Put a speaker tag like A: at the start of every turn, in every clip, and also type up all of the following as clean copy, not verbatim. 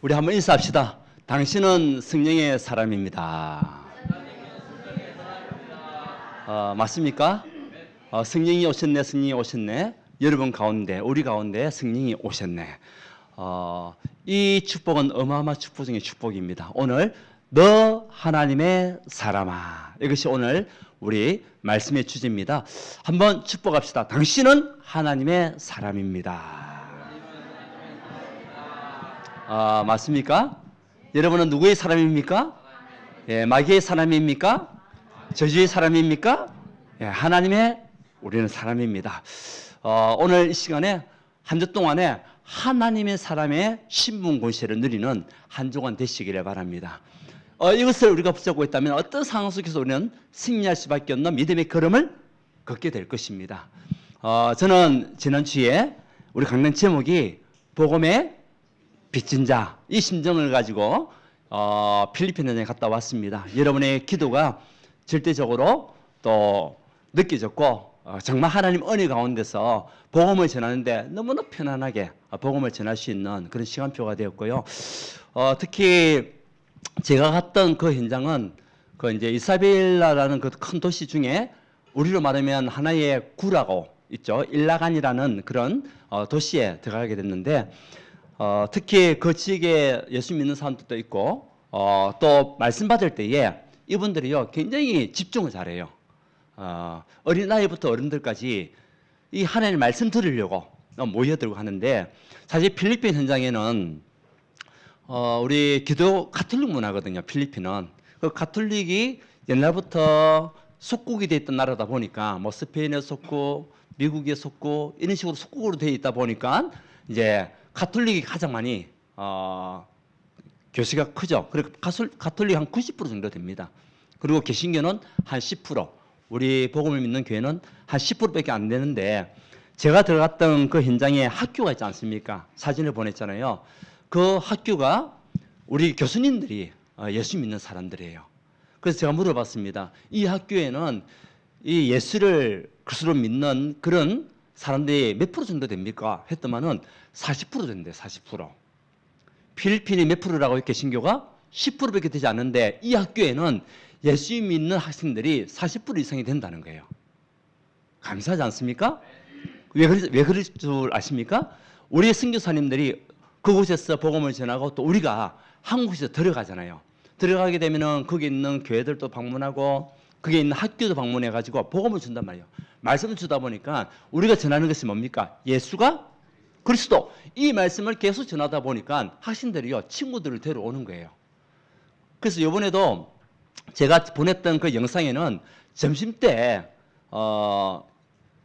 A: 우리 한번 인사합시다. 당신은 성령의 사람입니다. 맞습니까? 성령이 오셨네, 성령이 오셨네. 여러분 가운데, 우리 가운데 성령이 오셨네. 이 축복은 어마어마한 축복 중의 축복입니다. 오늘 너 하나님의 사람아, 이것이 오늘 우리 말씀의 주제입니다. 한번 축복합시다. 당신은 하나님의 사람입니다. 맞습니까? 여러분은 누구의 사람입니까? 예, 마귀의 사람입니까? 저주의 사람입니까? 예, 하나님의 우리는 사람입니다. 오늘 이 시간에 한 주 동안에 하나님의 사람의 신분 권세를 누리는 한 주간 되시기를 바랍니다. 이것을 우리가 붙잡고 있다면 어떤 상황 속에서 우리는 승리할 수밖에 없는 믿음의 걸음을 걷게 될 것입니다. 저는 지난주에 우리 강단 제목이 복음의 빚진 자, 이 심정을 가지고 필리핀 현장에 갔다 왔습니다. 여러분의 기도가 절대적으로 또 느껴졌고 정말 하나님 은혜 가운데서 복음을 전하는데 너무나 편안하게 복음을 전할 수 있는 그런 시간표가 되었고요. 특히 제가 갔던 그 현장은 그 이제 이사벨라라는 그 큰 도시 중에 우리로 말하면 하나의 구라고 있죠. 일라간이라는 그런 도시에 들어가게 됐는데 특히 그 지역에 예수 믿는 사람들도 있고 또 말씀 받을 때에 이분들이요 굉장히 집중을 잘해요. 어린아이부터 어른들까지 이 하나님의 말씀 들으려고 모여들고 하는데 사실 필리핀 현장에는 우리 기독 가톨릭 문화거든요. 필리핀은 그 가톨릭이 옛날부터 속국이 돼 있던 나라다 보니까 뭐 스페인에 속국, 미국에 속국 이런 식으로 속국으로 돼 있다 보니까 이제 가톨릭이 가장 많이 교시가 크죠. 그리고 가톨릭 한 90% 정도 됩니다. 그리고 개신교는 한 10%, 우리 복음을 믿는 교회는 한 10%밖에 안 되는데 제가 들어갔던 그 현장에 학교가 있지 않습니까? 사진을 보냈잖아요. 그 학교가 우리 교수님들이 예수 믿는 사람들이에요. 그래서 제가 물어봤습니다. 이 학교에는 이 예수를 그리스도로 믿는 그런 사람들이 몇 프로 정도 됩니까? 했더만은 40% 된대, 40%. 필리핀이 몇 프로라고 개신교가 10%밖에 되지 않는데 이 학교에는 예수 믿는 학생들이 40% 이상이 된다는 거예요. 감사하지 않습니까? 왜 그럴 줄 아십니까? 우리 선교사님들이 그곳에서 복음을 전하고 또 우리가 한국에서 들어가잖아요. 들어가게 되면은 거기 있는 교회들도 방문하고 거기에 있는 학교도 방문해 가지고 복음을 준단 말이에요. 말씀을 주다 보니까 우리가 전하는 것이 뭡니까? 예수가 그리스도. 이 말씀을 계속 전하다 보니까 학생들이요 친구들을 데려오는 거예요. 그래서 이번에도 제가 보냈던 그 영상에는 점심때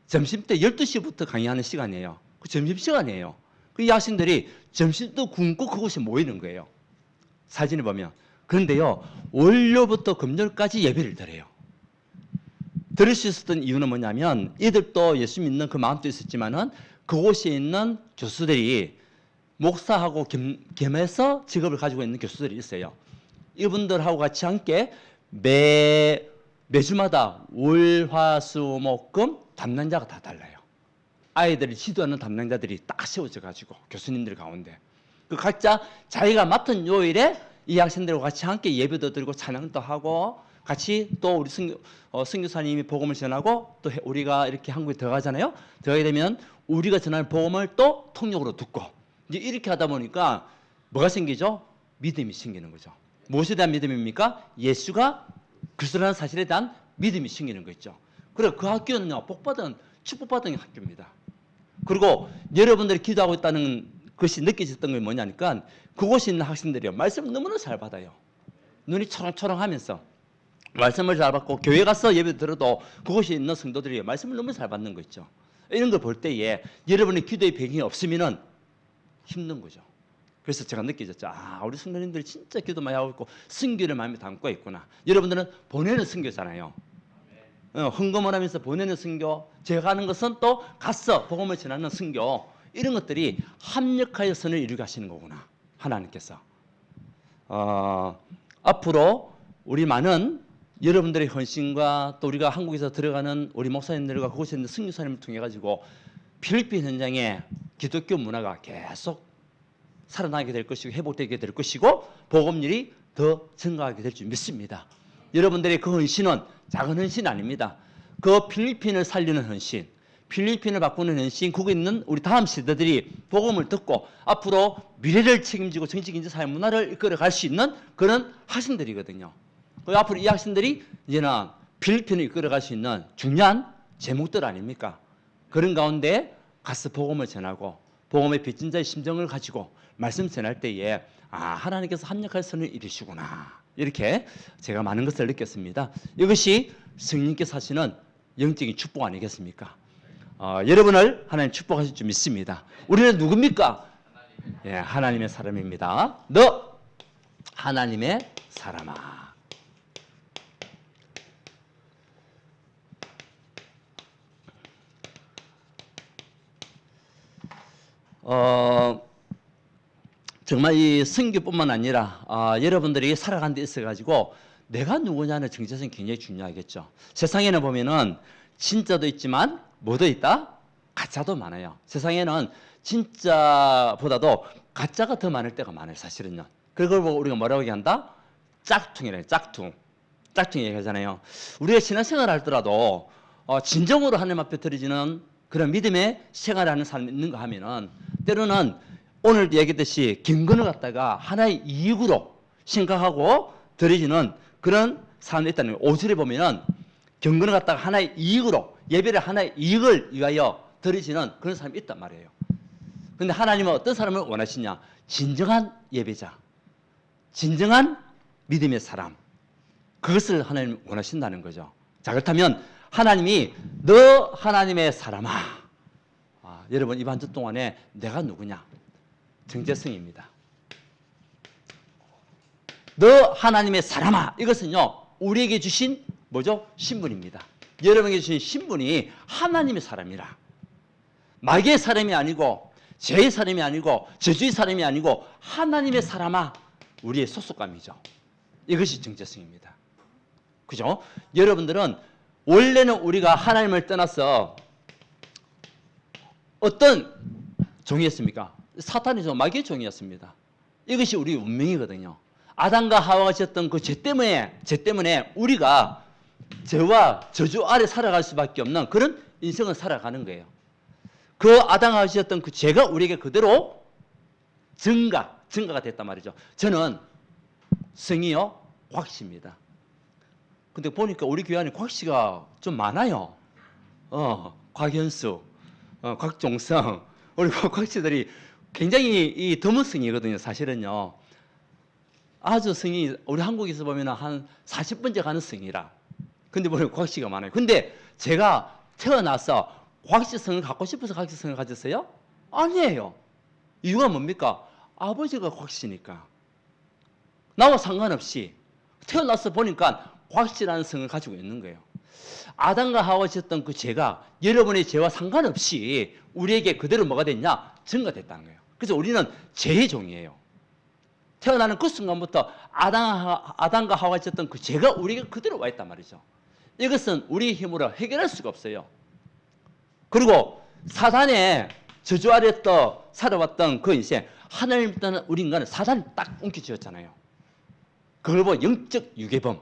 A: 12시부터 강의하는 시간이에요. 그 점심시간이에요. 그 학생들이 점심도 굶고 그곳에 모이는 거예요. 사진을 보면. 그런데요, 월요부터 금요일까지 예배를 드려요. 들을 수 있었던 이유는 뭐냐면 이들도 예수 믿는 그 마음도 있었지만은 그곳에 있는 교수들이 목사하고 겸해서 직업을 가지고 있는 교수들이 있어요. 이분들하고 같이 함께 매주마다 월, 화, 수, 목, 금 담당자가 다 달라요. 아이들을 지도하는 담당자들이 딱 세워져 가지고 교수님들 가운데 그 각자 자기가 맡은 요일에 이 학생들과 같이 함께 예배도 드리고 찬양도 하고 같이 또 우리 선교사님이 복음을 전하고 또 우리가 이렇게 한국에 들어가잖아요. 들어가게 되면 우리가 전하는 복음을 또 통역으로 듣고 이제 이렇게 하다 보니까 뭐가 생기죠? 믿음이 생기는 거죠. 무엇에 대한 믿음입니까? 예수가 그리스도라는 사실에 대한 믿음이 생기는 거죠. 그리고 그 학교는요, 축복받은 학교입니다. 그리고 여러분들이 기도하고 있다는 것이 느껴졌던 게 뭐냐니까 그곳에 있는 학생들이요, 말씀을 너무나 잘 받아요. 눈이 초롱초롱하면서 말씀을 잘 받고 교회 가서 예배 들어도 그곳에 있는 성도들이 말씀을 너무 잘 받는 거 있죠. 이런 걸 볼 때에 여러분의 기도의 배경이 없으면은 힘든 거죠. 그래서 제가 느껴졌죠. 우리 성도님들이 진짜 기도 많이 하고 있고 선교를 마음에 담고 있구나. 여러분들은 보내는 선교잖아요. 헌금을 하면서 보내는 선교, 제가 하는 것은 또 가서 복음을 전하는 선교, 이런 것들이 합력하여 선을 이루게 하시는 거구나, 하나님께서. 앞으로 우리 많은 여러분들의 헌신과 또 우리가 한국에서 들어가는 우리 목사님들과 그곳에 있는 선교사님을 통해 가지고 필리핀 현장에 기독교 문화가 계속 살아나게 될 것이고 회복되게 될 것이고 복음률이 더 증가하게 될 줄 믿습니다. 여러분들의 그 헌신은 작은 헌신 아닙니다. 그 필리핀을 살리는 헌신, 필리핀을 바꾸는 헌신, 거기 있는 우리 다음 세대들이 복음을 듣고 앞으로 미래를 책임지고 정치, 경제, 사회, 문화를 이끌어 갈 수 있는 그런 학생들이거든요. 앞으로 이 학생들이 이제는 필리핀을 이끌어 갈 수 있는 중요한 제목들 아닙니까? 그런 가운데 가서 복음을 전하고 복음의 빚진 자의 심정을 가지고 말씀 전할 때에 하나님께서 합력할 선을 이루시구나. 이렇게 제가 많은 것을 느꼈습니다. 이것이 성령께서 하시는 영적인 축복 아니겠습니까? 여러분을 하나님 축복하실 줄 믿습니다. 우리는 누굽니까? 예, 하나님의 사람입니다. 너 하나님의 사람아. 정말 이 선교뿐만 아니라 여러분들이 살아가는 데 있어가지고 내가 누구냐는 정체성이 굉장히 중요하겠죠. 세상에는 보면은 진짜도 있지만 뭐도 있다? 가짜도 많아요. 세상에는 진짜보다도 가짜가 더 많을 때가 많아요. 사실은요. 그걸 보고 우리가 뭐라고 얘기한다? 짝퉁이래요. 짝퉁. 짝퉁 얘기하잖아요. 우리가 신앙생활 할더라도 진정으로 하나님 앞에 드려지는 그런 믿음의 생활하는 사람이 있는가 하면은 때로는 오늘 얘기했듯이 경건을 갖다가 하나의 이익으로 생각하고 드려지는 그런 사람이 있다는 거예요. 5절에 보면은 경건을 갖다가 하나의 이익으로 예배를 하나의 이익을 위하여 드려지는 그런 사람이 있단 말이에요. 그런데 하나님은 어떤 사람을 원하시냐? 진정한 예배자, 진정한 믿음의 사람. 그것을 하나님 원하신다는 거죠. 자, 그렇다면 하나님이 너 하나님의 사람아. 여러분 이번 한 주 동안에 내가 누구냐? 정체성입니다. 너 하나님의 사람아. 이것은요 우리에게 주신 뭐죠? 신분입니다. 여러분에게 주신 신분이 하나님의 사람이라. 마귀의 사람이 아니고 죄의 사람이 아니고 저주의 사람이 아니고 하나님의 사람아. 우리의 소속감이죠. 이것이 정체성입니다. 그죠? 여러분들은 원래는 우리가 하나님을 떠나서 어떤 종이었습니까? 사탄이죠. 마귀의 종이었습니다. 이것이 우리 운명이거든요. 아담과 하와가 지었던 그 죄 때문에 우리가 죄와 저주 아래 살아갈 수밖에 없는 그런 인생을 살아가는 거예요. 그 아담과 지었던 그 죄가 우리에게 그대로 증가가 됐단 말이죠. 저는 성이요 곽씨입니다. 근데 보니까 우리 교회 안에 곽씨가 좀 많아요. 곽현수, 곽종성, 우리 곽씨들이 굉장히 이 드문 성이거든요. 사실은요. 아주 성이 우리 한국에서 보면 한 40번째 가는 성이라. 근데 보면 곽씨가 많아요. 근데 제가 태어나서 곽씨성을 갖고 싶어서 곽씨성을 가졌어요? 아니에요. 이유가 뭡니까? 아버지가 곽씨니까. 나와 상관없이 태어나서 보니까 곽씨라는 성을 가지고 있는 거예요. 아담과 하와가 지었던 그 죄가 여러분의 죄와 상관없이 우리에게 그대로 뭐가 됐냐? 증가됐다는 거예요. 그래서 우리는 죄의 종이에요. 태어나는 그 순간부터 아담과 하와가 지었던 그 죄가 우리에게 그대로 와 있단 말이죠. 이것은 우리의 힘으로 해결할 수가 없어요. 그리고 사단의 저주 아래 살아왔던 그 인생, 하나님 떠난 우리 인간은 사단이 딱 움켜쥐었잖아요. 그걸 보고 영적 유괴범.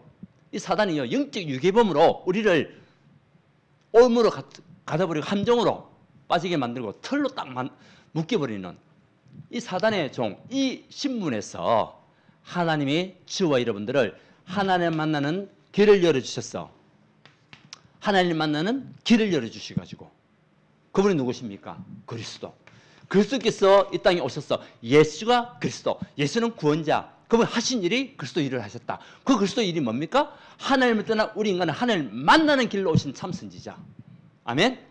A: 이 사단이요, 영적 유괴범으로 우리를 올무로 가둬버리고 함정으로 빠지게 만들고 털로 딱 묶여버리는 이 사단의 종, 이 신문에서 하나님이 저와 여러분들을 하나님 만나는 길을 열어주셨어. 하나님 만나는 길을 열어주셔가지고 그분이 누구십니까? 그리스도. 그리스도께서 이 땅에 오셔서 예수가 그리스도, 예수는 구원자, 그분 하신 일이 그리스도 일을 하셨다. 그 그리스도 일이 뭡니까? 하나님을 떠나 우리 인간은 하나님을 만나는 길로 오신 참 선지자. 아멘?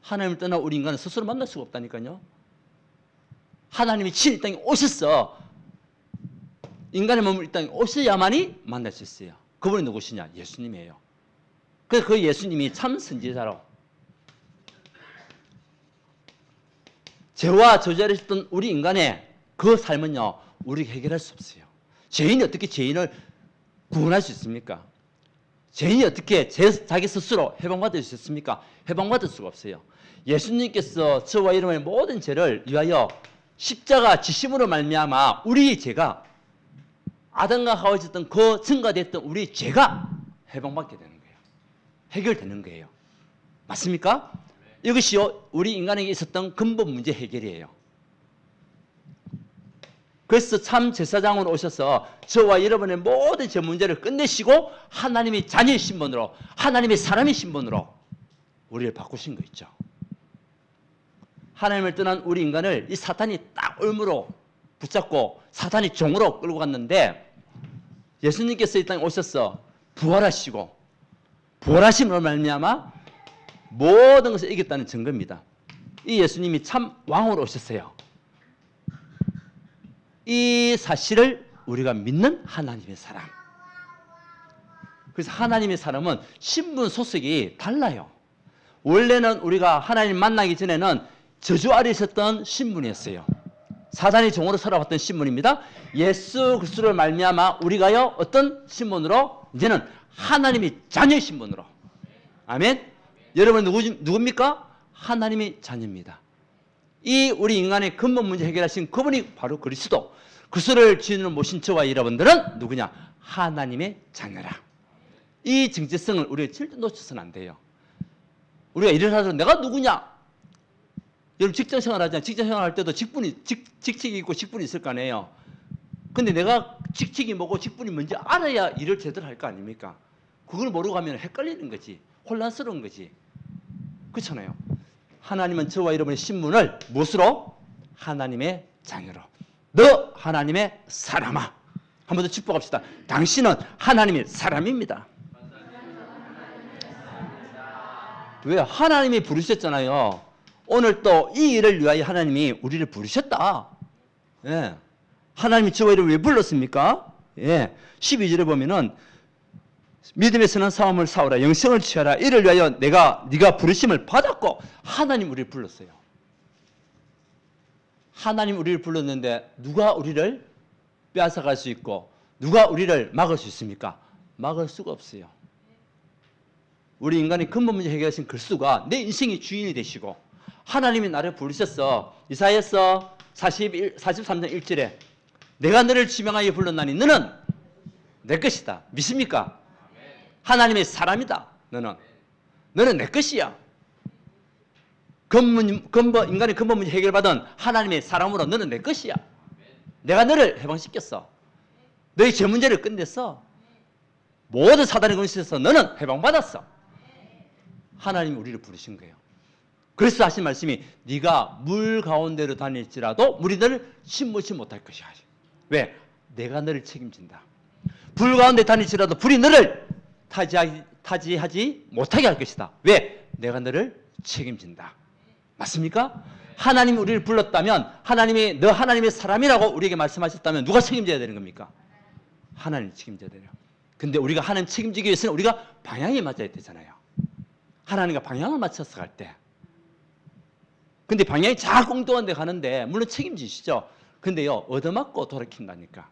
A: 하나님을 떠나 우리 인간은 스스로 만날 수가 없다니까요. 하나님이 친히 이 땅에 오셔서 인간의 몸을 이 땅에 오셔야만이 만날 수 있어요. 그분이 누구시냐? 예수님이에요. 그래서 그 예수님이 참 선지자로 죄와 저주를 했던 우리 인간의 그 삶은요, 우리가 해결할 수 없어요. 죄인이 어떻게 죄인을 구원할 수 있습니까? 죄인이 어떻게 자기 스스로 해방받을 수 있습니까? 해방받을 수가 없어요. 예수님께서 저와 여러분의 모든 죄를 위하여 십자가 지심으로 말미암아 우리 죄가 아담과 하와 있었던 그 증가됐던 우리 죄가 해방받게 되는 거예요. 해결되는 거예요. 맞습니까? 이것이 우리 인간에게 있었던 근본 문제 해결이에요. 그래서 참 제사장으로 오셔서 저와 여러분의 모든 제 문제를 끝내시고 하나님의 자녀의 신분으로, 하나님의 사람의 신분으로 우리를 바꾸신 거 있죠. 하나님을 떠난 우리 인간을 이 사탄이 딱 올무로 붙잡고 사탄이 종으로 끌고 갔는데, 예수님께서 이 땅에 오셔서 부활하시고 부활하심으로 말미암아 모든 것을 이겼다는 증거입니다. 이 예수님이 참 왕으로 오셨어요. 이 사실을 우리가 믿는 하나님의 사람. 그래서 하나님의 사람은 신분 소속이 달라요. 원래는 우리가 하나님 만나기 전에는 저주 아래 있었던 신분이었어요. 사단의 종으로 살아왔던 신분입니다. 예수 그리스도를 말미암아 우리가요 어떤 신분으로? 이제는 하나님의 자녀의 신분으로. 아멘. 여러분 누굽니까? 하나님의 자녀입니다. 이 우리 인간의 근본 문제 해결하신 그분이 바로 그리스도. 그리스도를 주인으로 모신 저와 여러분들은 누구냐? 하나님의 자녀라. 이 정체성을 우리가 절대 놓쳐서는 안 돼요. 우리가 일어나서 내가 누구냐? 여러분 직장 생활하잖아요. 직장 생활할 때도 직책이 있고 직분이 있을 거 아니에요. 근데 내가 직책이 뭐고 직분이 뭔지 알아야 일을 제대로 할 거 아닙니까? 그걸 모르고 하면 헷갈리는 거지. 혼란스러운 거지. 그렇잖아요. 하나님은 저와 여러분의 신분을 무엇으로? 하나님의 자녀로. 너 하나님의 사람아. 한 번 더 축복합시다. 당신은 하나님의 사람입니다. 왜? 하나님이 부르셨잖아요. 오늘 또 이 일을 위하여 하나님이 우리를 부르셨다. 예. 하나님이 저와 이를 왜 불렀습니까? 예. 12절에 보면은 믿음의 선한 싸움을 싸우라, 영생을 취하라. 이를 위하여 네가 부르심을 받았고. 하나님 우리를 불렀어요. 하나님 우리를 불렀는데 누가 우리를 빼앗아갈 수 있고 누가 우리를 막을 수 있습니까? 막을 수가 없어요. 우리 인간의 근본 문제 해결하신 그리스도가 내 인생의 주인이 되시고 하나님이 나를 부르셨어. 이사야서 43장 1절에 내가 너를 지명하여 불렀나니 너는 내 것이다. 믿습니까? 하나님의 사람이다. 너는 내 것이야. 인간의 근본 문제 해결받은 하나님의 사람으로 너는 내 것이야. 내가 너를 해방시켰어. 너의 죄 문제를 끝냈어. 모든 사단의 권세에서 너는 해방받았어. 하나님이 우리를 부르신 거예요. 그래서 하신 말씀이 네가 물 가운데로 다닐지라도 물이 너를 침몰치 못할 것이야. 왜? 내가 너를 책임진다. 불 가운데 다닐지라도 불이 너를 타지하지 못하게 할 것이다. 왜? 내가 너를 책임진다. 맞습니까? 하나님이 우리를 불렀다면 하나님이 너 하나님의 사람이라고 우리에게 말씀하셨다면 누가 책임져야 되는 겁니까? 하나님이 책임져야 돼요. 근데 우리가 하나님 책임지기 위해서는 우리가 방향이 맞아야 되잖아요. 하나님과 방향을 맞춰서 갈 때. 근데 방향이 자꾸 엉뚱한 데 가는데 물론 책임지시죠. 근데요 얻어맞고 돌이킨다니까.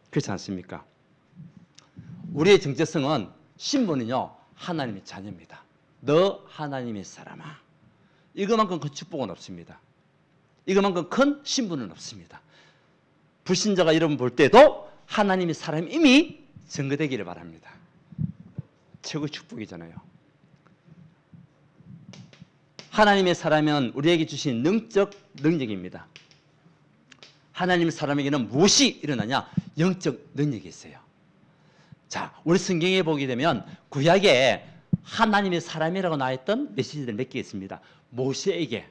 A: 그렇지 않습니까? 우리의 정체성은 신분은요 하나님의 자녀입니다. 너 하나님의 사람아. 이거만큼 큰 축복은 없습니다. 이거만큼 큰 신분은 없습니다. 불신자가 여러분 볼 때도 하나님의 사람이 이미 증거되기를 바랍니다. 최고의 축복이잖아요. 하나님의 사람은 우리에게 주신 영적 능력입니다. 하나님의 사람에게는 무엇이 일어나냐? 영적 능력이 있어요. 자, 우리 성경에 보게 되면 구약에 하나님의 사람이라고 나와있던 메시지들 몇 개 있습니다. 모세에게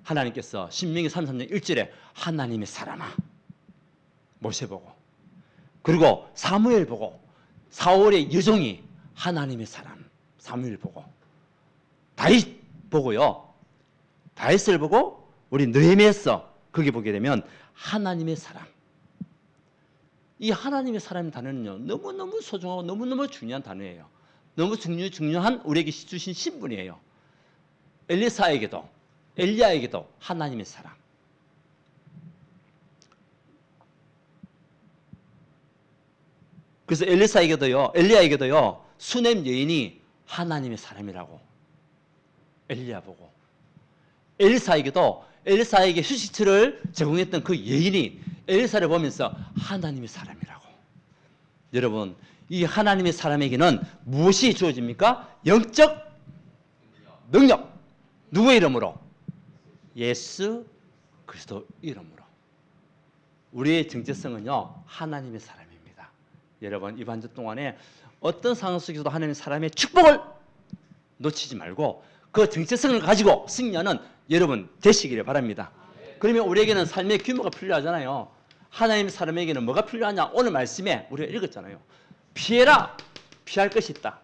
A: 하나님께서 신명기 33장 1절에 하나님의 사람아 모세 보고, 그리고 사무엘 보고, 사울의 여종이 하나님의 사람 사무엘 보고, 다윗 보고요, 다윗을 보고 우리 느헤미야서 거기 보게 되면 하나님의 사람. 이 하나님의 사람 단어는요 너무너무 소중하고 너무너무 중요한 단어예요. 너무 중요한 우리에게 주신 신분이에요. 엘리사에게도 엘리야에게도 하나님의 사람. 그래서 엘리야에게도요 수넴 여인이 하나님의 사람이라고 엘리야 보고, 엘리사에게도 엘리사에게 휴식처를 제공했던 그 여인이 엘리사를 보면서 하나님의 사람이라고. 여러분, 이 하나님의 사람에게는 무엇이 주어집니까? 영적 능력. 누구의 이름으로? 예수 그리스도 이름으로. 우리의 정체성은요, 하나님의 사람입니다. 여러분, 이번 주 동안에 어떤 상황 속에서도 하나님의 사람의 축복을 놓치지 말고 그 정체성을 가지고 승리하는 여러분 되시기를 바랍니다. 그러면 우리에게는 삶의 규모가 필요하잖아요. 하나님의 사람에게는 뭐가 필요하냐? 오늘 말씀에 우리가 읽었잖아요. 피해라. 피할 것이 있다.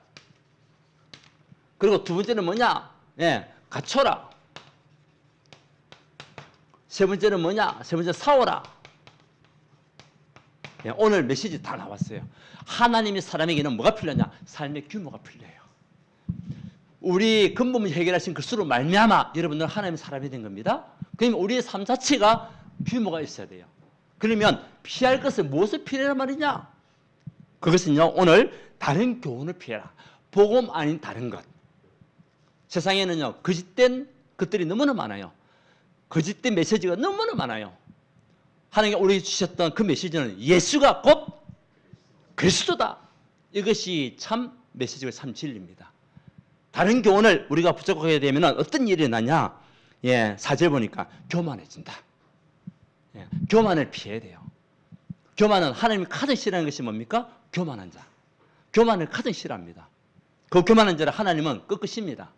A: 그리고 두 번째는 뭐냐? 갖춰라. 세 번째는 뭐냐? 세 번째 싸워라. 오늘 메시지 다 나왔어요. 하나님의 사람에게는 뭐가 필요하냐? 삶의 규모가 필요해요. 우리 근본을 해결하신 그리스도로 말미암아 여러분들 하나님의 사람이 된 겁니다. 그러면 우리의 삶 자체가 규모가 있어야 돼요. 그러면 피할 것을 무엇을 피해란 말이냐? 그것은요, 오늘 다른 교훈을 피해라. 복음 아닌 다른 것. 세상에는요, 거짓된 것들이 너무나 많아요. 거짓된 메시지가 너무나 많아요. 하나님께 우리에게 주셨던 그 메시지는 예수가 곧 그리스도다. 이것이 참 메시지가 참 진리입니다. 다른 교훈을 우리가 붙잡게 되면 어떤 일이 일어나냐? 4절 보니까 교만해진다. 교만을 피해야 돼요. 교만은 하나님이 가장 싫어하는 것이 뭡니까? 교만한 자. 교만을 가장 싫어합니다. 그 교만한 자를 하나님은 꺾으십니다.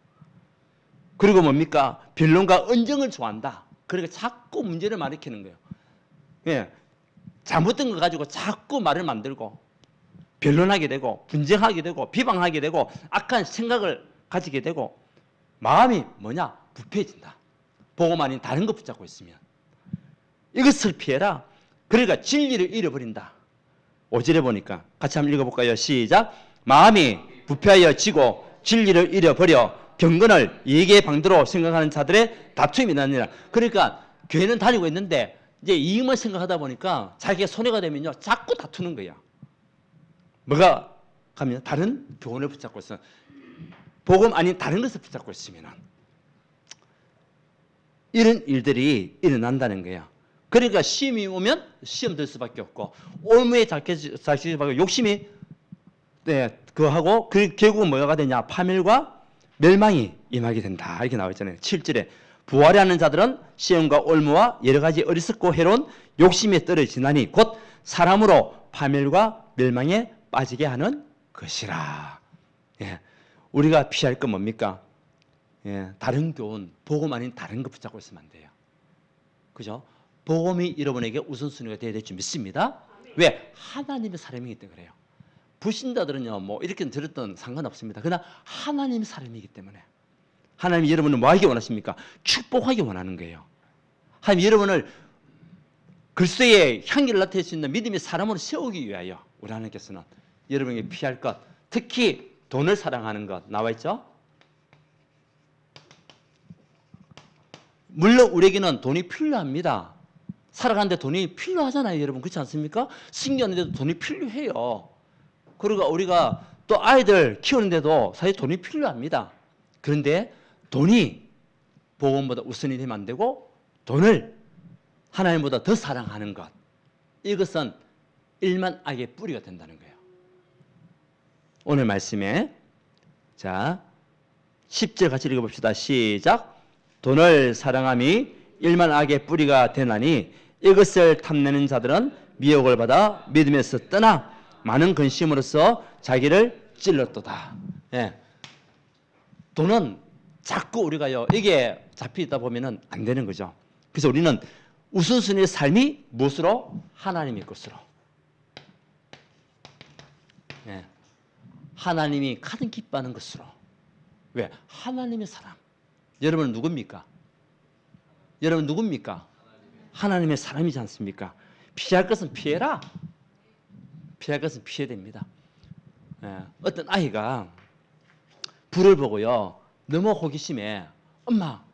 A: 그리고 뭡니까? 변론과 언쟁을 좋아한다. 그러니까 자꾸 문제를 일으키는 거예요. 잘못된 거 가지고 자꾸 말을 만들고 변론하게 되고 분쟁하게 되고 비방하게 되고 악한 생각을 가지게 되고 마음이 뭐냐? 부패해진다. 복음 아닌 다른 것 붙잡고 있으면 이것을 피해라. 그러니까 진리를 잃어버린다. 5절에 보니까 같이 한번 읽어볼까요? 시작. 마음이 부패하여 지고 진리를 잃어버려 경건을 이익의 방도로 생각하는 자들의 다툼이 나느니라. 그러니까 교회는 다니고 있는데 이제 이익만 생각하다 보니까 자기가 손해가 되면요 자꾸 다투는 거야. 뭐가 가면 다른 교훈을 붙잡고 있어. 복음 아닌 다른 것을 붙잡고 있으면 이런 일들이 일어난다는 거야. 그러니까 시험이 오면 시험 들 수밖에 없고 올무에 잡힐 수밖에 없고 욕심이 그거하고 결국은 뭐가 되냐? 파멸과 멸망이 임하게 된다. 이렇게 나와 있잖아요. 7절에 부활이 하는 자들은 시험과 올무와 여러 가지 어리석고 해로운 욕심에 떨어지나니 곧 사람으로 파멸과 멸망에 빠지게 하는 것이라. 우리가 피할 건 뭡니까? 다른 교훈, 복음 아닌 다른 거 붙잡고 있으면 안 돼요. 그죠? 복음이 여러분에게 우선순위가 되어야 될 줄 믿습니다. 왜? 하나님의 사람이기 때문에 그래요. 불신자들은요, 뭐 이렇게 들었던 상관없습니다. 그러나 하나님의 사람이기 때문에 하나님이 여러분을 뭐 하기 원하십니까? 축복하기 원하는 거예요. 하나님 여러분을 그리스도의 향기를 나타낼 수 있는 믿음의 사람으로 세우기 위하여 우리 하나님께서는 여러분에게 피할 것, 특히 돈을 사랑하는 것 나와 있죠? 물론 우리에게는 돈이 필요합니다. 살아가는데 돈이 필요하잖아요, 여러분. 그렇지 않습니까? 신기하는데도 돈이 필요해요. 그리고 우리가 또 아이들 키우는데도 사실 돈이 필요합니다. 그런데 돈이 복음보다 우선이 되면 안 되고 돈을 하나님보다 더 사랑하는 것, 이것은 일만 악의 뿌리가 된다는 거예요. 오늘 말씀에 자 10절 같이 읽어봅시다. 시작. 돈을 사랑함이 일만 악의 뿌리가 되나니 이것을 탐내는 자들은 미혹을 받아 믿음에서 떠나 많은 근심으로써 자기를 찔렀도다. 돈은 자꾸 우리가요 이게 잡히다 보면은 안 되는 거죠. 그래서 우리는 우선순위의 삶이 무엇으로? 하나님의 것으로. 하나님이 가장 기뻐하는 것으로. 왜? 하나님의 사람. 여러분은 누굽니까? 여러분 누굽니까? 하나님의 사람이지 않습니까? 피할 것은 피해라. 피할 것은 피해야 됩니다. 어떤 아이가 불을 보고요 너무 호기심에 엄마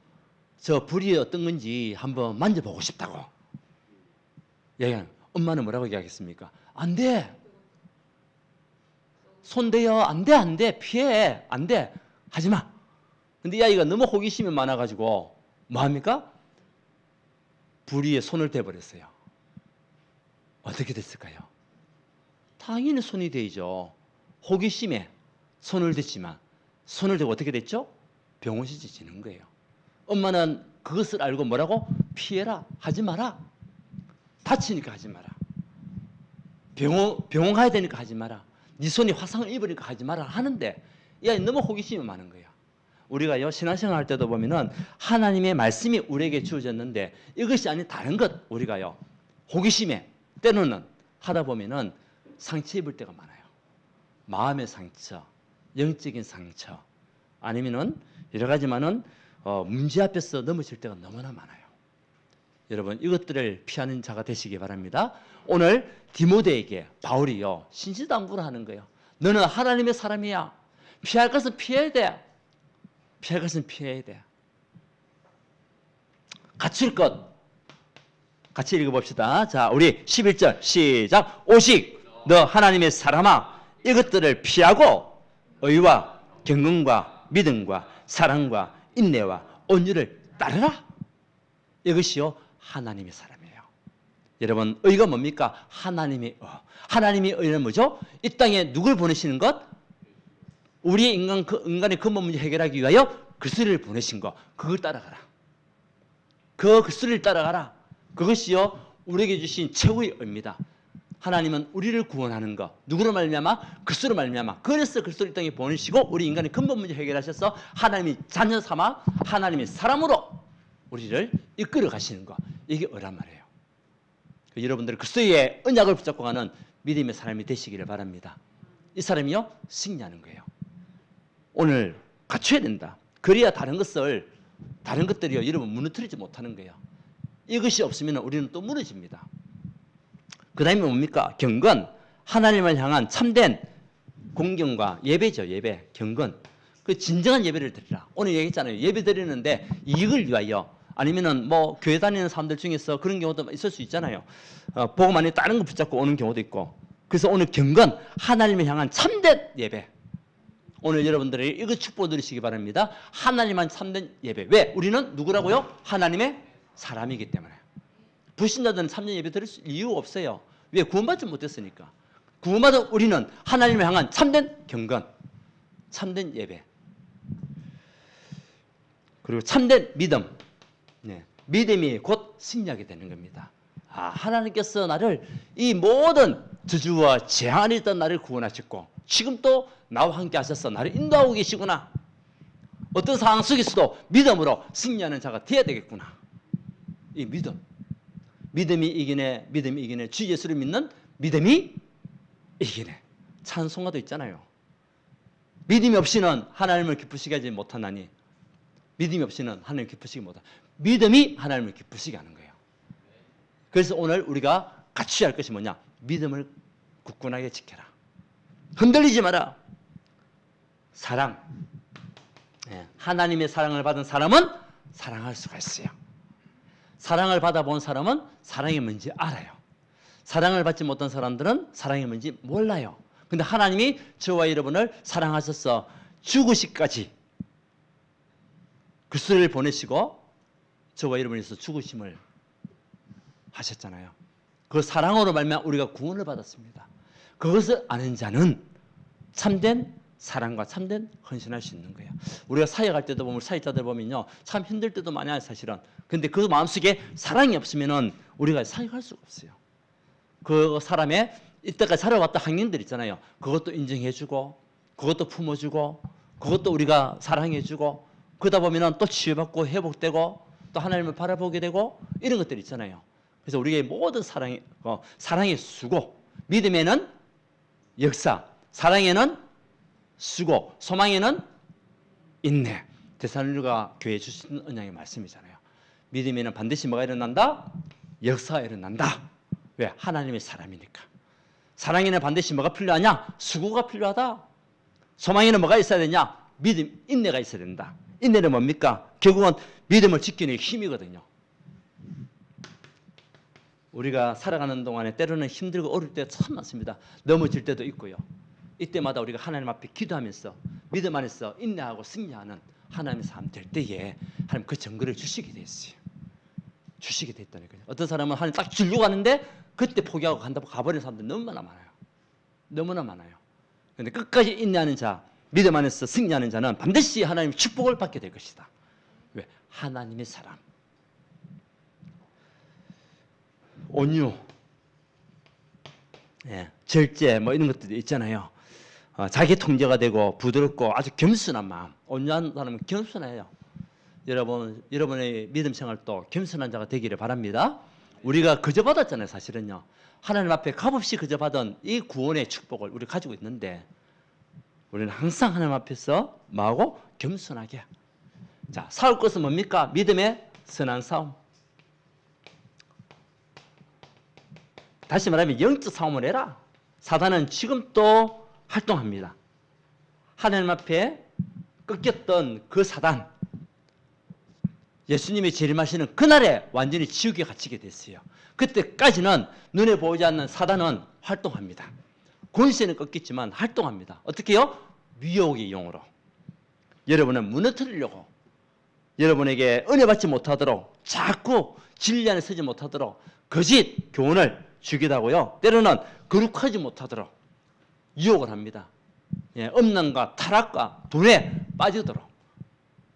A: 저 불이 어떤 건지 한번 만져보고 싶다고 얘기하는, 엄마는 뭐라고 얘기하겠습니까? 안 돼. 손대요. 안 돼, 안 돼. 피해. 안 돼. 하지 마. 근데 이 아이가 너무 호기심이 많아가지고 뭐 합니까? 불 위에 손을 대버렸어요. 어떻게 됐을까요? 당연히 손이 대이죠. 호기심에 손을 댔지만 손을 대고 어떻게 됐죠? 병원시 지는 거예요. 엄마는 그것을 알고 뭐라고? 피해라. 하지 마라. 다치니까 하지 마라. 병원 가야 되니까 하지 마라. 네 손이 화상을 입으니까 하지 마라 하는데 이 아이 너무 호기심이 많은 거야. 우리가요 신앙생활 할 때도 보면은 하나님의 말씀이 우리에게 주어졌는데 이것이 아닌 다른 것 우리가요 호기심에 때로는 하다 보면은 상처 입을 때가 많아요. 마음의 상처, 영적인 상처, 아니면은 여러 가지만은 문제 앞에서 넘어질 때가 너무나 많아요. 여러분 이것들을 피하는 자가 되시기 바랍니다. 오늘 디모데에게 바울이요 신신당부를 하는 거예요. 너는 하나님의 사람이야. 피할 것은 피해야 돼. 피할 것은 피해야 돼. 갖출 것 같이 읽어봅시다. 자, 우리 11절 시작. 오직 너 하나님의 사람아 이것들을 피하고 의와 경건과 믿음과 사랑과 인내와 온유를 따르라. 이것이요 하나님의 사람이에요. 여러분 의가 뭡니까? 하나님의 의. 하나님의 의는 뭐죠? 이 땅에 누굴 보내시는 것? 우리 인간의 근본 문제 해결하기 위하여 그리스도를 보내신 것. 그걸 따라가라. 그 그리스도를 따라가라. 그것이요 우리에게 주신 최후의 의입니다. 하나님은 우리를 구원하는 것. 누구로 말미암아? 그리스도로 말미암아. 그래서 그리스도를 이 땅에 보내시고 우리 인간의 근본 문제 해결하셔서 하나님이 자녀 삼아 하나님의 사람으로 우리를 이끌어 가시는 것. 이게 의란 말이에요. 여러분들 그리스도의 언약을 붙잡고 가는 믿음의 사람이 되시기를 바랍니다. 이 사람이요 승리하는 거예요. 오늘 갖춰야 된다. 그래야 다른 것들이요 여러분 무너뜨리지 못하는 거예요. 이것이 없으면 우리는 또 무너집니다. 그 다음에 뭡니까? 경건. 하나님을 향한 참된 공경과 예배죠. 예배, 경건. 그 진정한 예배를 드리라. 오늘 얘기했잖아요. 예배 드리는데 이익을 위하여 아니면은 뭐 교회 다니는 사람들 중에서 그런 경우도 있을 수 있잖아요. 복음 안에 다른 거 붙잡고 오는 경우도 있고. 그래서 오늘 경건, 하나님을 향한 참된 예배. 오늘 여러분들이 이거 축복 드리시기 바랍니다. 하나님만 참된 예배. 왜? 우리는 누구라고요? 하나님의 사람이기 때문에. 불신자들은 참된 예배 드릴 이유가 없어요. 왜? 구원받지 못했으니까. 구원받은 우리는 하나님을 향한 참된 경건, 참된 예배, 그리고 참된 믿음. 네. 믿음이 곧 승리하게 되는 겁니다. 하나님께서 나를 이 모든 저주와 재앙 안에 있던 나를 구원하셨고 지금 또 나와 함께 하셔서 나를 인도하고 계시구나. 어떤 상황 속에서도 믿음으로 승리하는 자가 되어야 되겠구나. 이 믿음. 믿음이 이기네, 믿음이 이기네. 주 예수를 믿는 믿음이 이기네. 찬송가도 있잖아요. 믿음이 없이는 하나님을 기쁘시게 하지 못하나니 믿음이 없이는 하나님을 기쁘시게 못하나. 믿음이 하나님을 기쁘시게 하는 거예요. 그래서 오늘 우리가 갖춰야 할 것이 뭐냐? 믿음을 굳건하게 지켜라. 흔들리지 마라. 사랑. 하나님의 사랑을 받은 사람은 사랑할 수가 있어요. 사랑을 받아본 사람은 사랑이 뭔지 알아요. 사랑을 받지 못한 사람들은 사랑이 뭔지 몰라요. 근데 하나님이 저와 여러분을 사랑하셔서 죽으시까지 그리스도를 보내시고 저와 여러분에서 죽으심을 하셨잖아요. 그 사랑으로 말미암아 우리가 구원을 받았습니다. 그것을 아는 자는 참된 사랑과 참된 헌신할 수 있는 거예요. 우리가 사역할 때도 보면 사역자들 보면요 참 힘들 때도 많아요 사실은. 근데 그 마음속에 사랑이 없으면은 우리가 사역할 수가 없어요. 그 사람의 이때까지 살아왔던 학년들 있잖아요. 그것도 인정해주고 그것도 품어주고 그것도 우리가 사랑해주고 그러다 보면은 또 치유받고 회복되고 또 하나님을 바라보게 되고 이런 것들 있잖아요. 그래서 우리의 모든 사랑의 수고, 믿음에는 역사, 사랑에는 수고, 소망에는 인내. 데살로니가 교회에 주신 언약의 말씀이잖아요. 믿음에는 반드시 뭐가 일어난다? 역사가 일어난다. 왜? 하나님의 사람이니까. 사랑에는 반드시 뭐가 필요하냐? 수고가 필요하다. 소망에는 뭐가 있어야 되냐? 믿음, 인내가 있어야 된다. 인내는 뭡니까? 결국은 믿음을 지키는 힘이거든요. 우리가 살아가는 동안에 때로는 힘들고 어려울 때가 참 많습니다. 넘어질 때도 있고요. 이때마다 우리가 하나님 앞에 기도하면서 믿음 안에서 인내하고 승리하는 하나님의 삶 될 때에 하나님 그 증거를 주시게 됐어요. 주시게 됐다니까요. 어떤 사람은 하나님 딱 주려고 하는데 그때 포기하고 간다고 가버리는 사람들 너무나 많아요. 너무나 많아요. 그런데 끝까지 인내하는 자, 믿음 안에서 승리하는 자는 반드시 하나님의 축복을 받게 될 것이다. 왜? 하나님의 사람. 온유, 절제 뭐 이런 것들이 있잖아요. 자기 통제가 되고 부드럽고 아주 겸손한 마음. 온유한 사람은 겸손해요. 여러분의 믿음 생활도 겸손한 자가 되기를 바랍니다. 우리가 그저 받았잖아요, 사실은요. 하나님 앞에 값없이 그저 받은 이 구원의 축복을 우리 가지고 있는데 우리는 항상 하나님 앞에서 뭐하고? 겸손하게. 자, 싸울 것은 뭡니까? 믿음의 선한 싸움. 다시 말하면 영적 싸움을 해라. 사단은 지금도 활동합니다. 하나님 앞에 꺾였던 그 사단, 예수님이 재림하시는 그날에 완전히 지옥에 갇히게 됐어요. 그때까지는 눈에 보이지 않는 사단은 활동합니다. 권세는 꺾였지만 활동합니다. 어떻게 해요? 미혹의 용으로. 여러분을 무너뜨리려고, 여러분에게 은혜 받지 못하도록, 자꾸 진리 안에 서지 못하도록 거짓 교훈을 주기도 하고요. 때로는 거룩하지 못하도록 유혹을 합니다. 음란과 타락과 돈에 빠지도록.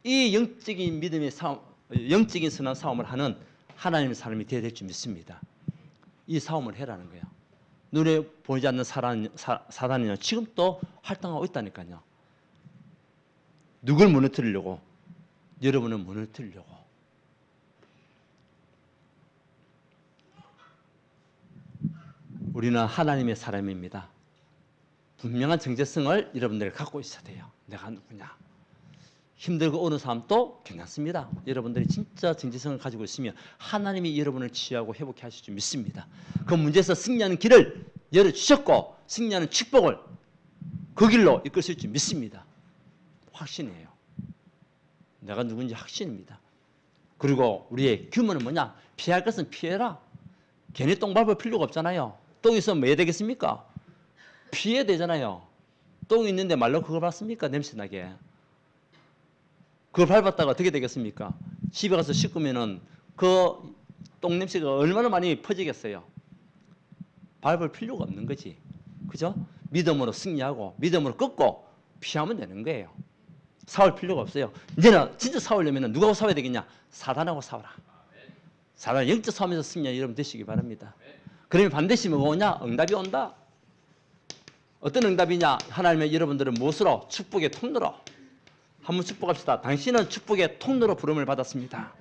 A: 이 영적인 믿음의 싸움, 영적인 선한 싸움을 하는 하나님의 사람이 되어야 될 줄 믿습니다. 이 싸움을 해라는 거예요. 눈에 보이지 않는 사단이요, 지금도 활동하고 있다니까요. 누굴 무너뜨리려고? 여러분을 무너뜨리려고. 우리는 하나님의 사람입니다. 분명한 정체성을 여러분들이 갖고 있어야 돼요. 내가 누구냐? 힘들고 어느 사람도 괜찮습니다. 여러분들이 진짜 정체성을 가지고 있으면 하나님이 여러분을 치유하고 회복해 하실 줄 믿습니다. 그 문제에서 승리하는 길을 열어주셨고 승리하는 축복을 그 길로 이끄실 줄 믿습니다. 확신이에요. 내가 누군지 확신입니다. 그리고 우리의 규모는 뭐냐? 피할 것은 피해라. 괜히 똥 밟을 필요가 없잖아요. 똥 있으면 뭐 해야 되겠습니까? 피해야 되잖아요. 똥 있는데 말로 그걸 밟습니까? 냄새나게. 그걸 밟았다가 어떻게 되겠습니까? 집에 가서 씻으면은 그 똥냄새가 얼마나 많이 퍼지겠어요. 밟을 필요가 없는 거지. 그죠? 믿음으로 승리하고 믿음으로 꺾고 피하면 되는 거예요. 싸울 필요가 없어요. 이제는 진짜 싸우려면 누구하고 싸워야 되겠냐? 사단하고 싸워라. 사단 영적 싸움에서 승리한 여러분 되시기 바랍니다. 그러면 반드시 뭐가 오냐? 응답이 온다. 어떤 응답이냐? 하나님의 여러분들은 무엇으로? 축복의 통로로. 한번 축복합시다. 당신은 축복의 통로로 부름을 받았습니다.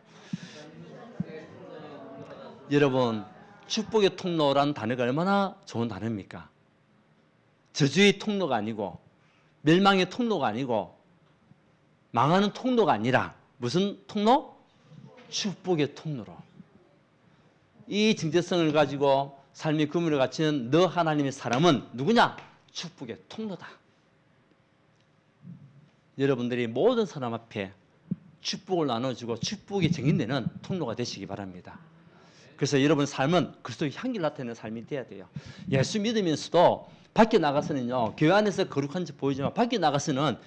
A: 여러분, 축복의 통로라는 단어가 얼마나 좋은 단어입니까? 저주의 통로가 아니고 멸망의 통로가 아니고 망하는 통로가 아니라 무슨 통로? 축복의 통로로. 이 정체성을 가지고 삶의 그물을 갖추는 너 하나님의 사람은 누구냐? 축복의 통로다. 여러분들이 모든 사람 앞에 축복을 나눠주고 축복이 정인되는 통로가 되시기 바랍니다. 그래서 여러분 삶은 그리스도의 향기를 나타내는 삶이 돼야 돼요. 예수 믿으면서도 밖에 나가서는요, 교회 안에서 거룩한 지 보이지만 밖에 나가서는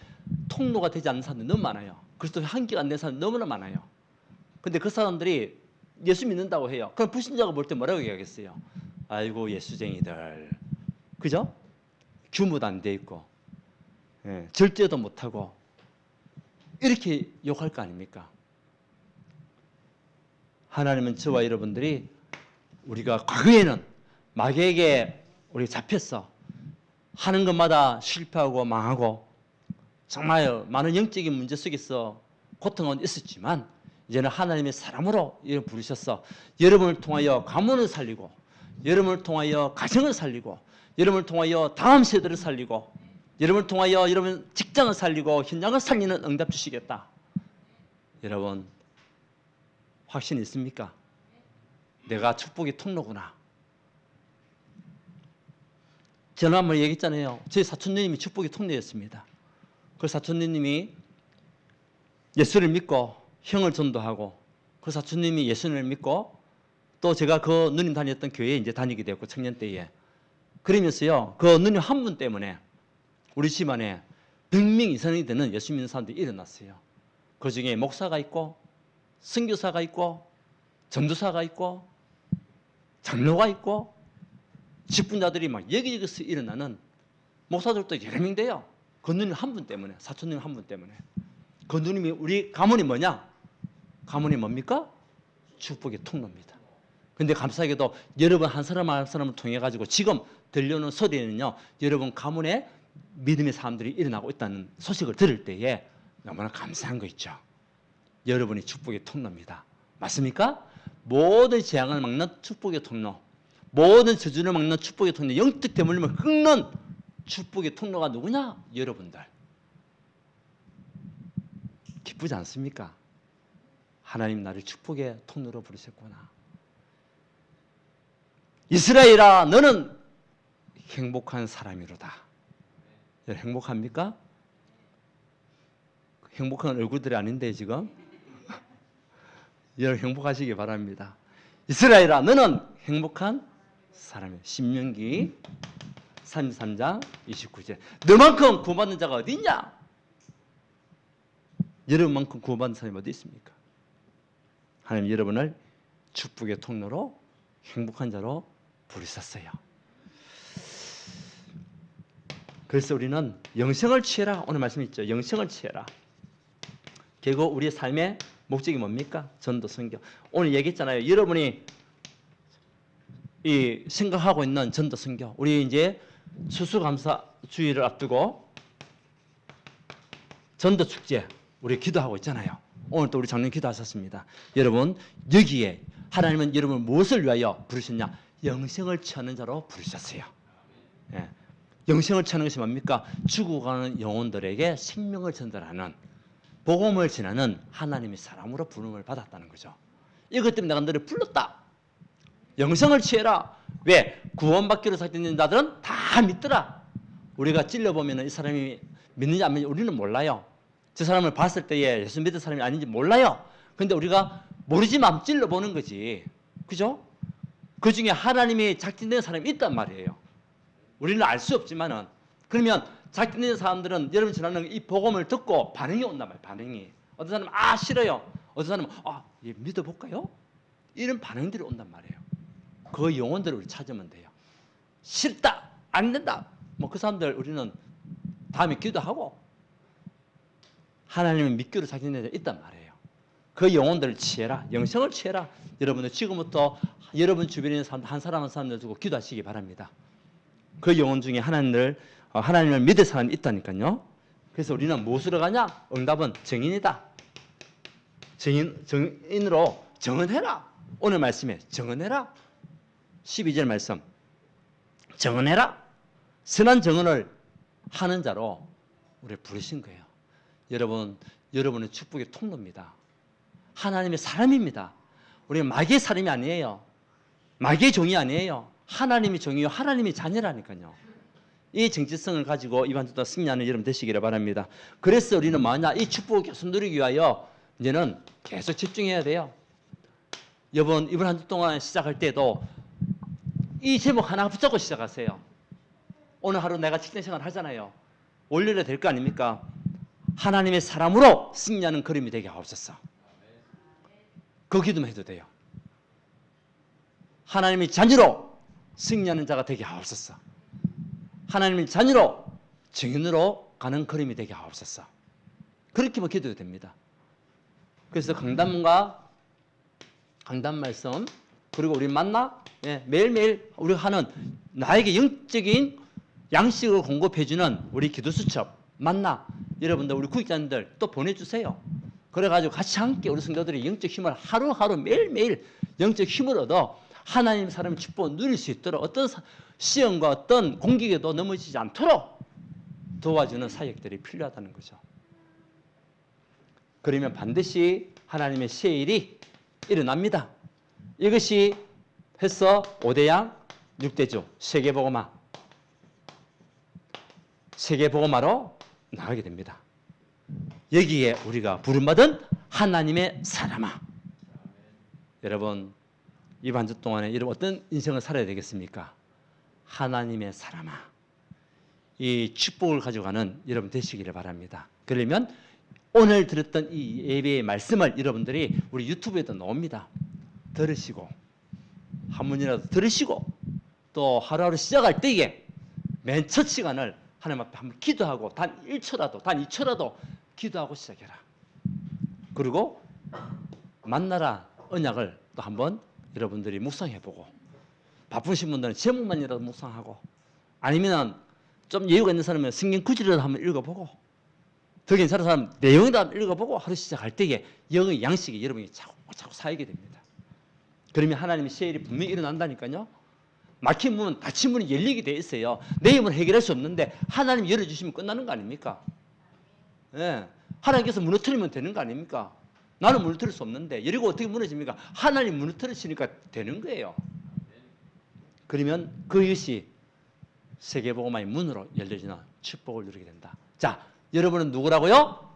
A: 통로가 되지 않는 사람들이 너무 많아요. 그리스도의 향기가 안 되는 사람들이 너무나 많아요. 근데 그 사람들이 예수 믿는다고 해요. 그럼 불신자가 볼 때 뭐라고 얘기하겠어요? 아이고 예수쟁이들. 그죠? 규모도 안 돼 있고 절제도 못하고 이렇게 욕할 거 아닙니까? 하나님은 저와 여러분들이 우리가 과거에는 마귀에게 우리 잡혔어. 하는 것마다 실패하고 망하고 정말 많은 영적인 문제 속에서 고통은 있었지만 이제는 하나님의 사람으로 여러분 부르셨어. 여러분을 통하여 가문을 살리고 여러분을 통하여 가정을 살리고 여러분을 통하여 다음 세대를 살리고 여러분을 통하여 여러분 직장을 살리고 현장을 살리는 응답 주시겠다. 여러분 확신 있습니까? 내가 축복의 통로구나. 저는 한번 얘기했잖아요. 저희 사촌님이 축복의 통로였습니다. 그 사촌님이 예수를 믿고 형을 전도하고 그 사촌님이 예수를 믿고 또 제가 그 누님 다녔던 교회에 이제 다니게 되었고 청년 때에 그러면서요 그 누님 한 분 때문에 우리 집안에 100명 이상이 되는 예수 믿는 사람들이 일어났어요. 그 중에 목사가 있고 선교사가 있고 전도사가 있고 장로가 있고 직분자들이 막 여기저기서 일어나는 목사들도 여러 명 돼요. 건누님 한 분 때문에, 사촌님 한 분 때문에. 건누님이 우리 가문이 뭐냐? 가문이 뭡니까? 축복의 통로입니다. 근데 감사하게도 여러분 한 사람 한 사람을 통해 가지고 지금 들려오는 소리는요, 여러분 가문에 믿음의 사람들이 일어나고 있다는 소식을 들을 때에 너무나 감사한 거 있죠. 여러분이 축복의 통로입니다. 맞습니까? 모든 재앙을 막는 축복의 통로, 모든 저주를 막는 축복의 통로, 영적 대물림을 끊는 축복의 통로가 누구냐? 여러분들. 기쁘지 않습니까? 하나님 나를 축복의 통로로 부르셨구나. 이스라엘아, 너는 행복한 사람이로다. 여러분 행복합니까? 행복한 얼굴들이 아닌데 지금. 여러분 행복하시기 바랍니다. 이스라엘아, 너는 행복한 사람이야. 신명기 33장 29절. 너만큼 구원받는 자가 어디 있냐? 여러분만큼 구원받는 사람이 어디 있습니까? 하나님 여러분을 축복의 통로로 행복한 자로 부르셨어요. 그래서 우리는 영생을 취해라. 오늘 말씀 있죠. 영생을 취해라. 결국 우리의 삶의 목적이 뭡니까? 전도 선교. 오늘 얘기했잖아요. 여러분이 이 생각하고 있는 전도 선교. 우리 이제 추수감사 주일을 앞두고 전도 축제 우리 기도하고 있잖아요. 오늘 또 우리 장로님 기도하셨습니다. 여러분 여기에 하나님은 여러분을 무엇을 위하여 부르셨냐? 영생을 취하는 자로 부르셨어요. 예. 영생을 취하는 것이 뭡니까? 죽어가는 영혼들에게 생명을 전달하는 복음을 전하는 하나님의 사람으로 부름을 받았다는 거죠. 이것 때문에 내가 너를 불렀다. 영생을 취해라. 왜? 구원받기로 작정된 자들은 다 믿더라. 우리가 찔러보면 이 사람이 믿는지 안 믿는지 우리는 몰라요. 저 사람을 봤을 때에 예수 믿는 사람이 아닌지 몰라요. 근데 우리가 모르지만 찔러보는 거지. 그죠? 그 중에 하나님이 작정된 사람이 있단 말이에요. 우리는 알 수 없지만은. 그러면 작정된 사람들은 여러분 전하는 이 복음을 듣고 반응이 온단 말이에요. 반응이. 어떤 사람은 싫어요. 어떤 사람은 얘 믿어볼까요? 이런 반응들이 온단 말이에요. 그 영혼들을 우리 찾으면 돼요. 싫다, 안 된다. 뭐 그 사람들 우리는 다음에 기도하고 하나님은 믿기로 작정된 자 있단 말이에요. 그 영혼들을 취해라. 영생을 취해라. 여러분들 지금부터 여러분 주변에 있는 사람 한 사람 한 사람들 두고 기도하시기 바랍니다. 그 영혼 중에 하나님을 믿을 사람이 있다니까요. 그래서 우리는 무엇으로 가냐? 응답은 정인이다. 정인으로 정언해라. 오늘 말씀에 정언해라. 12절 말씀. 정언해라. 선한 정언을 하는 자로 우리를 부르신 거예요. 여러분, 여러분은 축복의 통로입니다. 하나님의 사람입니다. 우리는 마귀의 사람이 아니에요. 마귀의 종이 아니에요. 하나님의 종이요. 하나님의 자녀라니까요. 이 정체성을 가지고 이번 주 동안 승리하는 여러분 되시기를 바랍니다. 그래서 우리는 뭐냐? 이 축복을 계속 누리기 위하여 이제는 계속 집중해야 돼요. 이번 한 주 동안 시작할 때도 이 제목 하나 붙잡고 시작하세요. 오늘 하루 내가 직장생활 하잖아요. 월요일에 될 거 아닙니까? 하나님의 사람으로 승리하는 걸음이 되게 하옵소서. 그 기도만 해도 돼요. 하나님의 자녀로 승리하는 자가 되게 하옵소서. 하나님의 자녀로 정인으로 가는 걸음이 되게 하옵소서. 그렇게만 기도해도 됩니다. 그래서 강단 말씀 그리고 우리 만나 매일매일 우리가 하는 나에게 영적인 양식을 공급해주는 우리 기도수첩 만나 여러분들 우리 구직자님들 또 보내주세요. 그래가지고 같이 함께 우리 성도들이 영적 힘을 하루하루 매일매일 영적 힘을 얻어 하나님 사람의 축복을 누릴 수 있도록 어떤 시험과 어떤 공격에도 넘어지지 않도록 도와주는 사역들이 필요하다는 거죠. 그러면 반드시 하나님의 세일이 일어납니다. 이것이 해서 5대양 6대주 세계복음화로 나가게 됩니다. 여기에 우리가 부름받은 하나님의 사람아. 여러분 이번 주 동안에 여러분 어떤 인생을 살아야 되겠습니까? 하나님의 사람아. 이 축복을 가져가는 여러분 되시기를 바랍니다. 그러면 오늘 들었던 이 예배의 말씀을 여러분들이 우리 유튜브에도 나옵니다. 들으시고 한 문이라도 들으시고 또 하루하루 시작할 때에 맨 첫 시간을 하나님 앞에 한번 기도하고 단 1초라도 단 2초라도 기도하고 시작해라. 그리고 만나라 언약을 또 한번 여러분들이 묵상해보고 바쁘신 분들은 제목만이라도 묵상하고 아니면 좀 여유가 있는 사람은 성경 구절이라도 한번 읽어보고 더 괜찮은 사람은 내용이라도 한번 읽어보고 하루 시작할 때에 영의 양식이 여러분이 자꾸 쌓이게 됩니다. 그러면 하나님의 세일이 분명히 일어난다니까요. 막힌 문, 닫힌 문이 열리게 돼 있어요. 내 힘으로 해결할 수 없는데 하나님이 열어주시면 끝나는 거 아닙니까? 예. 하나님께서 무너뜨리면 되는 거 아닙니까? 나는 무너뜨릴 수 없는데 열리고 어떻게 무너집니까? 하나님 무너뜨리시니까 되는 거예요. 그러면 그것이 세계복음화의 문으로 열려지는 축복을 누리게 된다. 자, 여러분은 누구라고요?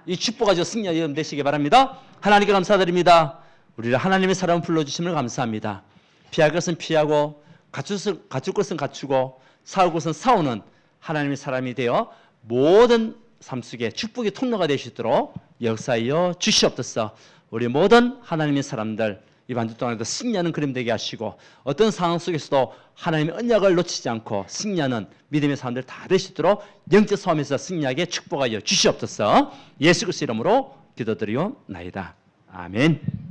A: 이 축복 가지고 승리하는 여러분 되시기 바랍니다. 하나님께 감사드립니다. 우리를 하나님의 사랑을 불러주심을 감사합니다. 피할 것은 피하고 갖출 것은 갖추고 싸울 것은 싸우는 하나님의 사람이 되어 모든 삶 속에 축복의 통로가 되시도록 역사하여 주시옵소서. 우리 모든 하나님의 사람들 이번 주 동안에도 승리하는 그림 되게 하시고 어떤 상황 속에서도 하나님의 언약을 놓치지 않고 승리하는 믿음의 사람들 다 되시도록 영적 싸움에서 승리하게 축복하여 주시옵소서. 예수 그리스도 이름으로 기도드리옵나이다. 아멘.